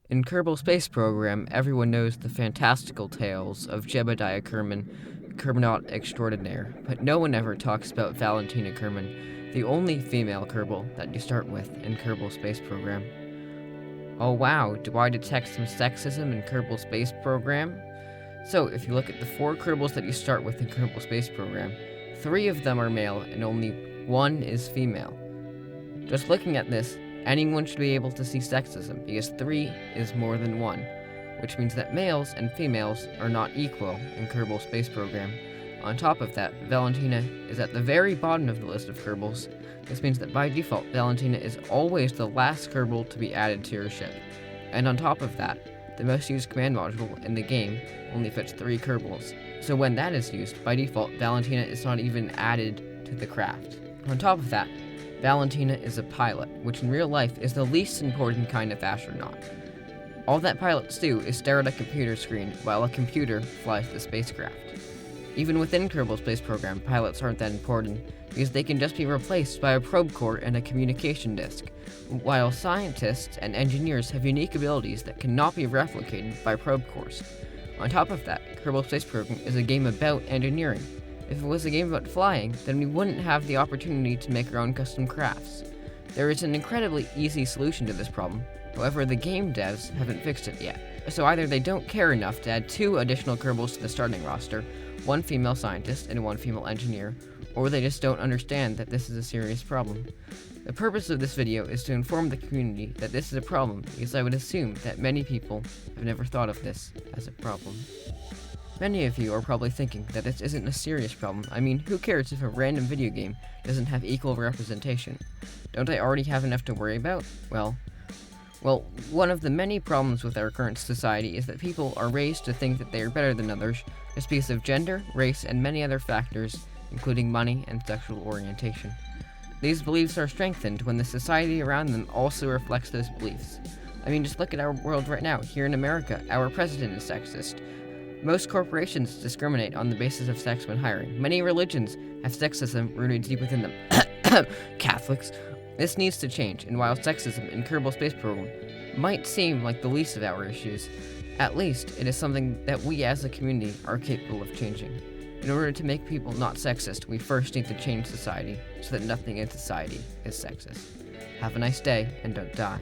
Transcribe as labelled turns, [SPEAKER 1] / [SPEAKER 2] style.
[SPEAKER 1] In Kerbal Space Program, everyone knows the fantastical tales of Jebediah Kerman, Kermanaut extraordinaire, but no one ever talks about Valentina Kerman, the only female Kerbal that you start with in Kerbal Space Program. Oh wow, do I detect some sexism in Kerbal Space Program? So, if you look at the 4 Kerbals that you start with in Kerbal Space Program, 3 of them are male and only 1 is female. Just looking at this, anyone should be able to see sexism because 3 is more than 1, which means that males and females are not equal in Kerbal Space Program. On top of that, Valentina is at the very bottom of the list of Kerbals. This means that by default, Valentina is always the last Kerbal to be added to your ship. And on top of that, the most used command module in the game only fits 3 Kerbals. So when that is used, by default, Valentina is not even added to the craft. On top of that, Valentina is a pilot, which in real life is the least important kind of astronaut. All that pilots do is stare at a computer screen while a computer flies the spacecraft. Even within Kerbal Space Program, pilots aren't that important because they can just be replaced by a probe core and a communication disk, while scientists and engineers have unique abilities that cannot be replicated by probe cores. On top of that, Kerbal Space Program is a game about engineering. If it was a game about flying, then we wouldn't have the opportunity to make our own custom crafts. There is an incredibly easy solution to this problem, however the game devs haven't fixed it yet. So either they don't care enough to add 2 additional Kerbals to the starting roster, 1 female scientist and 1 female engineer, or they just don't understand that this is a serious problem. The purpose of this video is to inform the community that this is a problem because I would assume that many people have never thought of this as a problem. Many of you are probably thinking that this isn't a serious problem. I mean, who cares if a random video game doesn't have equal representation? Don't I already have enough to worry about? Well, one of the many problems with our current society is that people are raised to think that they are better than others just because of gender, race, and many other factors, including money and sexual orientation. These beliefs are strengthened when the society around them also reflects those beliefs. I mean, just look at our world right now. Here in America, our president is sexist. Most corporations discriminate on the basis of sex when hiring. Many religions have sexism rooted deep within them. Catholics. This needs to change, and while sexism in Kerbal Space Program might seem like the least of our issues, at least it is something that we as a community are capable of changing. In order to make people not sexist, we first need to change society so that nothing in society is sexist. Have a nice day, and don't die.